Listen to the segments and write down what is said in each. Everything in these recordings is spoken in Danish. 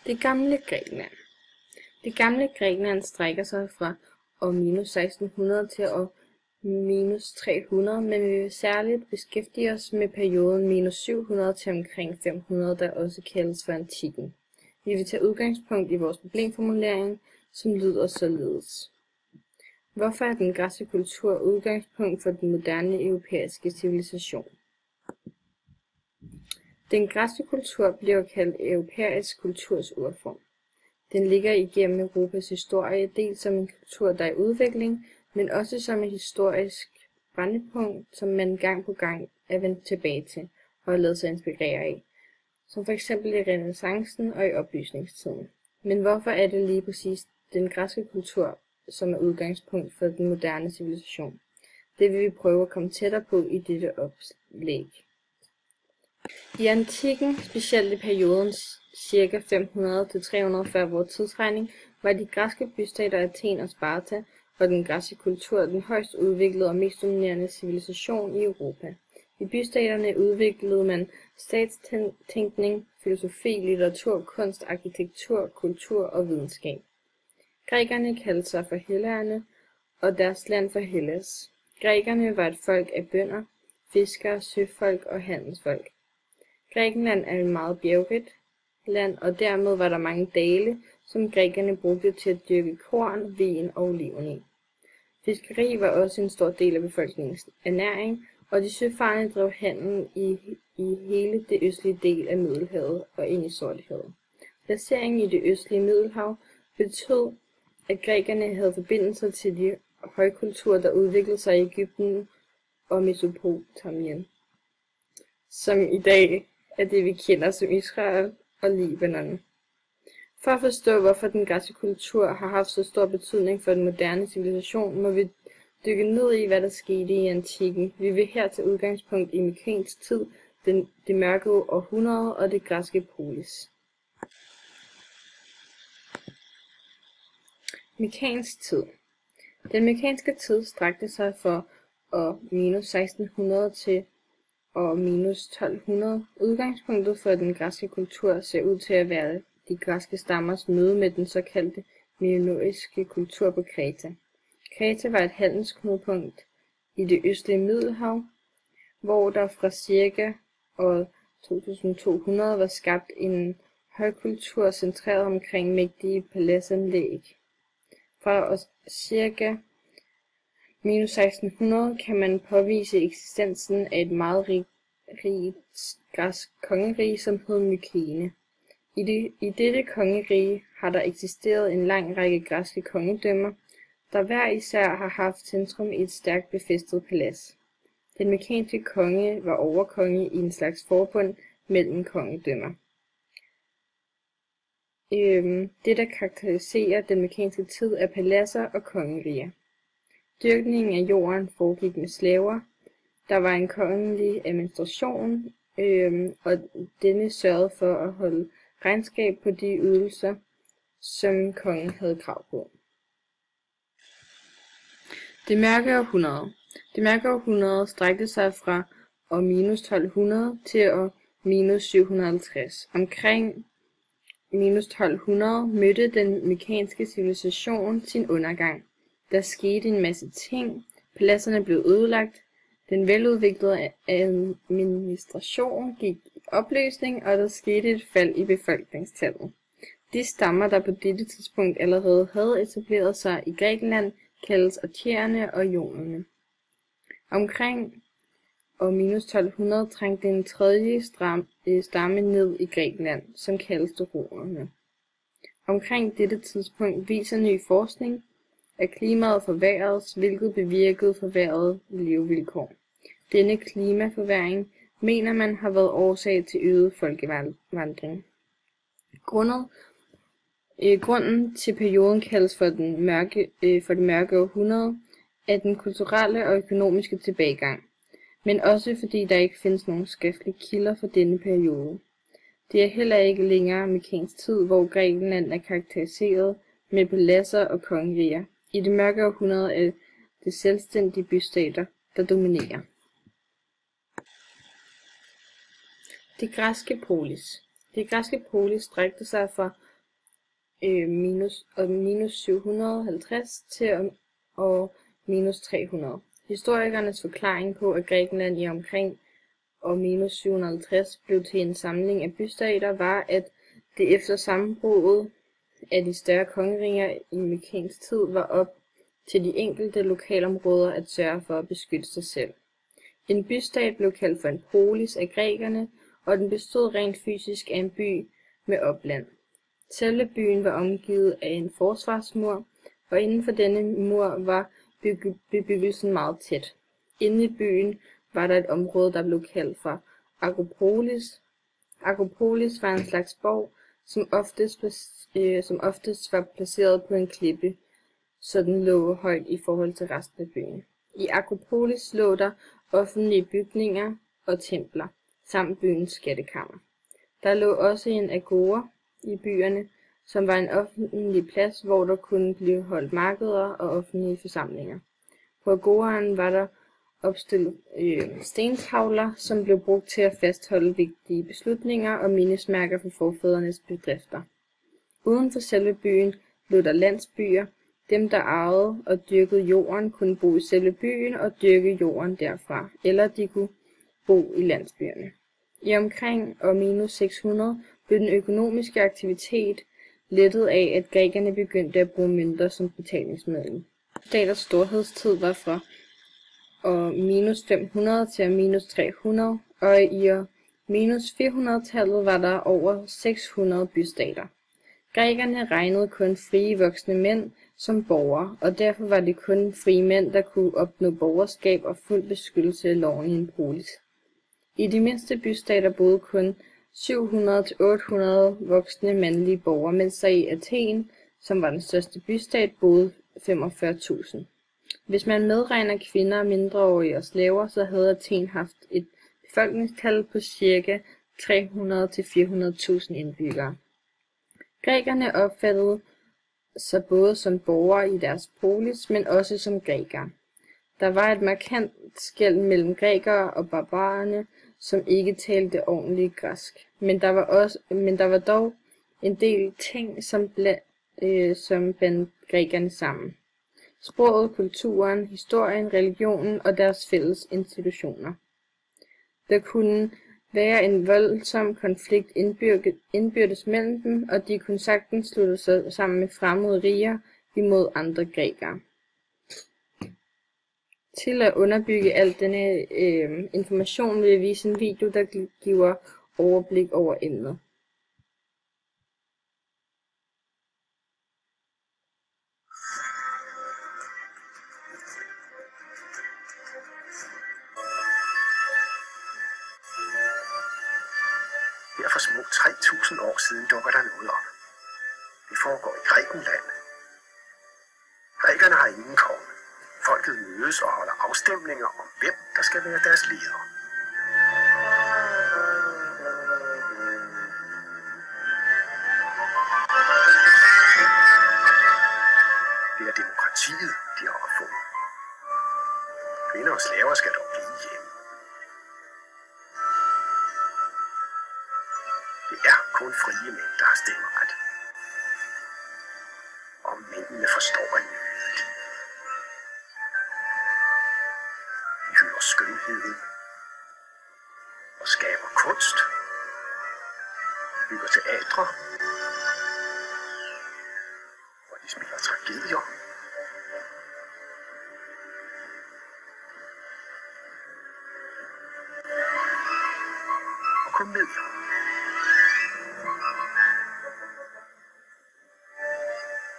Det gamle Grækenland. Det gamle Grækenland strækker sig fra år minus 1600 til år minus 300, men vi vil særligt beskæftige os med perioden minus 700 til omkring 500, der også kaldes for antikken. Vi vil tage udgangspunkt i vores problemformulering, som lyder således. Hvorfor er den græske kultur udgangspunkt for den moderne europæiske civilisation? Den græske kultur bliver kaldt europæisk kulturs urform. Den ligger igennem Europas historie, dels som en kultur, der er i udvikling, men også som et historisk brændpunkt, som man gang på gang er vendt tilbage til og har ladet sig inspirere af, som f.eks. i renæssancen og i oplysningstiden. Men hvorfor er det lige præcis den græske kultur, som er udgangspunkt for den moderne civilisation? Det vil vi prøve at komme tættere på i dette oplæg. I antikken, specielt i perioden ca. 500 til 300 før vores tidsregning, var de græske bystater Athen og Sparta og den græske kultur den højst udviklede og mest dominerende civilisation i Europa. I bystaterne udviklede man statstænkning, filosofi, litteratur, kunst, arkitektur, kultur og videnskab. Grækerne kaldte sig for hellæerne og deres land for Hellas. Grækerne var et folk af bønder, fiskere, søfolk og handelsfolk. Grækenland er et meget bjergrigt land, og dermed var der mange dale, som grækerne brugte til at dyrke korn, vin og oliven i. Fiskeri var også en stor del af befolkningens ernæring, og de søfarende drev handel i hele det østlige del af Middelhavet og ind i Sortehavet. Placeringen i det østlige Middelhav betød, at grækerne havde forbindelser til de højkulturer, der udviklede sig i Egypten og Mesopotamien, som i dag er det, vi kender som Israel og Libanon. For at forstå, hvorfor den græske kultur har haft så stor betydning for den moderne civilisation, må vi dykke ned i, hvad der skete i antikken. Vi vil her tage udgangspunkt i mykensk tid, det mørke århundrede og det græske polis. Mykensk tid. Den mykenske tid strakte sig fra år minus 1600 til år minus 1200. Udgangspunktet for den græske kultur ser ud til at være de græske stammers møde med den såkaldte minoiske kultur på Kreta. Kreta var et handelsknudepunkt i det østlige Middelhav, hvor der fra ca. år 2200 var skabt en højkultur centreret omkring mægtige paladsanlæg. Fra år ca. minus 1600 kan man påvise eksistensen af et meget rigt græsk kongerige, som hed Mykene. I dette kongerige har der eksisteret en lang række græske kongedømmer, der hver især har haft centrum i et stærkt befæstet palads. Den mykenske konge var overkonge i en slags forbund mellem kongedømmer. Det, der karakteriserer den mykenske tid, er paladser og kongeriger. Dyrkningen af jorden foregik med slaver. Der var en kongelig administration, og denne sørgede for at holde regnskab på de ydelser, som kongen havde krav på. Det mørke århundrede. Det mørke århundrede strakte sig fra år minus 1200 til år minus 750. Omkring minus 1200 mødte den mykenske civilisation sin undergang. Der skete en masse ting, paladserne blev ødelagt, den veludviklede administration gik i opløsning, og der skete et fald i befolkningstallet. De stammer, der på dette tidspunkt allerede havde etableret sig i Grækenland, kaldes arkæerne og ionerne. Omkring år minus 1200 trængte en tredje stamme ned i Grækenland, som kaldes runerne. Omkring dette tidspunkt viser ny forskning, at klimaet forværredes, hvilket bevirkede forværrede levevilkår. Denne klimaforværring mener man har været årsag til øget folkevandring. Grunden til perioden kaldes for det mørke århundrede er den kulturelle og økonomiske tilbagegang, men også fordi der ikke findes nogen skriftlige kilder for denne periode. Det er heller ikke længere mykensk tid, hvor Grækenland er karakteriseret med paladser og kongeriger. I det mørke århundrede er det selvstændige bystater, der dominerer. Det græske polis. Det græske polis strækte sig fra minus 750 til år minus 300. Historikernes forklaring på, at Grækenland i omkring år minus 750 blev til en samling af bystater, var, at det efter sammenbruddet af de større kongeriger i mykensk tid var op til de enkelte lokalområder at sørge for at beskytte sig selv. En bystat blev kaldt for en polis af grækerne, og den bestod rent fysisk af en by med opland. Selve byen var omgivet af en forsvarsmur, og inden for denne mur var bebyggelsen meget tæt. Inde i byen var der et område, der blev kaldt for Akropolis. Akropolis var en slags borg, som oftest var placeret på en klippe, så den lå højt i forhold til resten af byen. I Akropolis lå der offentlige bygninger og templer, samt byens skattekammer. Der lå også en agora i byerne, som var en offentlig plads, hvor der kunne blive holdt markeder og offentlige forsamlinger. På agoraen var der opstillet stentavler, som blev brugt til at fastholde vigtige beslutninger og mindesmærker for forfædrenes bedrifter. Uden for selve byen lå der landsbyer. Dem, der ejede og dyrkede jorden, kunne bo i selve byen og dyrke jorden derfra, eller de kunne bo i landsbyerne. I omkring år minus 600 blev den økonomiske aktivitet lettet af, at grækerne begyndte at bruge mønter som betalingsmiddel. Staters storhedstid var fra år minus 500 til år minus 300, og i år minus 400-tallet var der over 600 bystater. Grækerne regnede kun frie voksne mænd som borgere, og derfor var det kun frie mænd, der kunne opnå borgerskab og fuld beskyttelse af loven i en polis. I de mindste bystater boede kun 700-800 voksne mandlige borgere, mens der i Athen, som var den største bystat, boede 45.000. Hvis man medregner kvinder, mindreårige og slaver, så havde Athen haft et befolkningstal på ca. 300-400.000 indbyggere. Grækerne opfattede sig både som borgere i deres polis, men også som grækere. Der var et markant skel mellem grækere og barbarerne, som ikke talte ordentligt græsk. Men der var dog en del ting, som bandt grækerne sammen. Sproget, kulturen, historien, religionen og deres fælles institutioner. Der kunne være en voldsom konflikt indbyrdes mellem dem, og de kunne sagtens slutte sig sammen med fremmede riger imod andre grækere. Til at underbygge al denne information vil jeg vise en video, der giver overblik over emnet. Her for små 3000 år siden dukker der noget op. Det foregår i Grækenland. Grækerne har ingen konge. Folket mødes og holder afstemninger om, hvem der skal være deres leder. Det er demokratiet, de har opfundet. Kvinder og slaver skal dog blive hjemme. Det er kun frie mænd, der har stemmeret. Og mændene forstår at nyde livet. De hylder skønheden og skaber kunst, bygger teatre, hvor de spiller tragedier. Og komedier.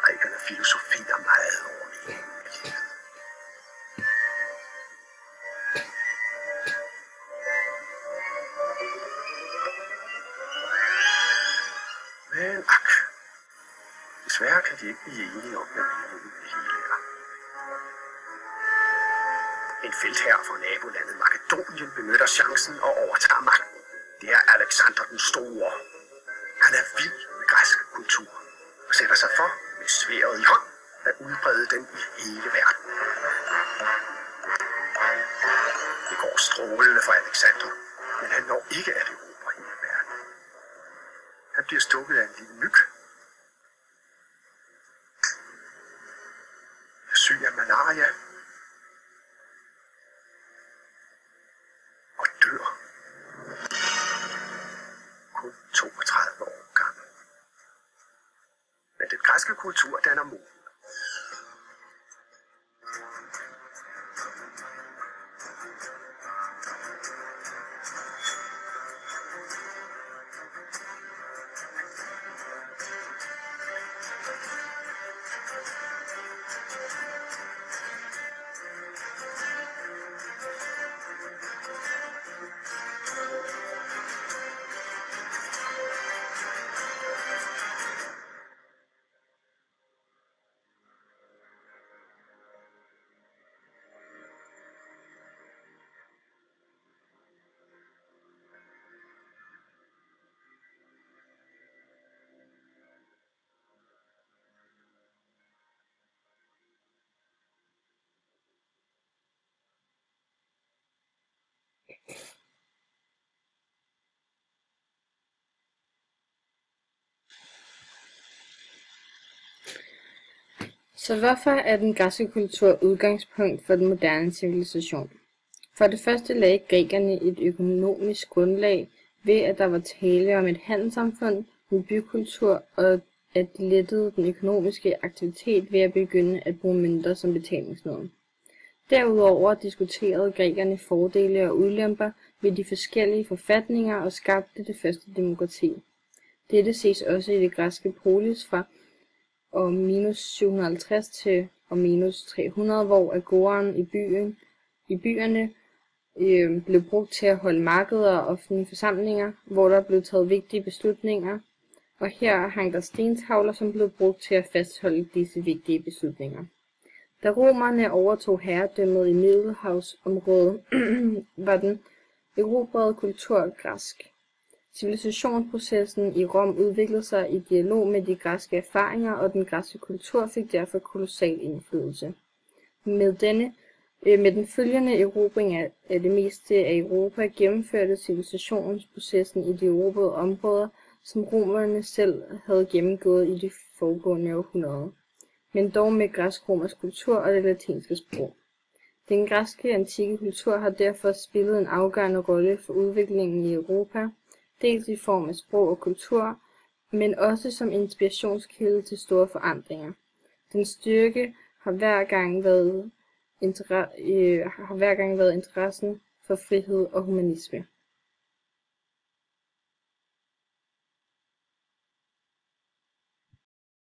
Grækerne filosoferer meget over meningen med livet. Men ak, desværre kan de ikke blive enige om, hvad meningen med det hele er. En feltherre fra nabolandet Makedonien benytter chancen og overtager magten. Det er Alexander den Store. Han er vild med græsk kultur og sætter sig for med sværdet i hånd at udbrede den i hele verden. Det går strålende for Alexander, men han når ikke at erobre hele verden. Han bliver stukket af en lille myg, den græske kultur danner moden. Så hvorfor er den græske kultur udgangspunkt for den moderne civilisation? For det første lagde grækerne et økonomisk grundlag ved, at der var tale om et handelssamfund med bykultur, og at de lettede den økonomiske aktivitet ved at begynde at bruge mønter som betalingsmiddel. Derudover diskuterede grækerne fordele og ulemper ved de forskellige forfatninger og skabte det første demokrati. Dette ses også i det græske polis fra år minus 750 til år minus 300, hvor agoraen i byerne blev brugt til at holde markeder og offentlige forsamlinger, hvor der blev taget vigtige beslutninger, og her hang der stentavler, som blev brugt til at fastholde disse vigtige beslutninger. Da romerne overtog herredømmet i Middelhavsområdet, var den erobrede kultur græsk. Civilisationsprocessen i Rom udviklede sig i dialog med de græske erfaringer, og den græske kultur fik derfor kolossal indflydelse. Med den følgende erobring af det meste af Europa gennemførte civilisationsprocessen i de erobrede områder, som romerne selv havde gennemgået i de foregående århundreder, men dog med græsk-romersk kultur og det latinske sprog. Den græske antikke kultur har derfor spillet en afgørende rolle for udviklingen i Europa, dels i form af sprog og kultur, men også som inspirationskilde til store forandringer. Den styrke har hver gang været interessen for frihed og humanisme.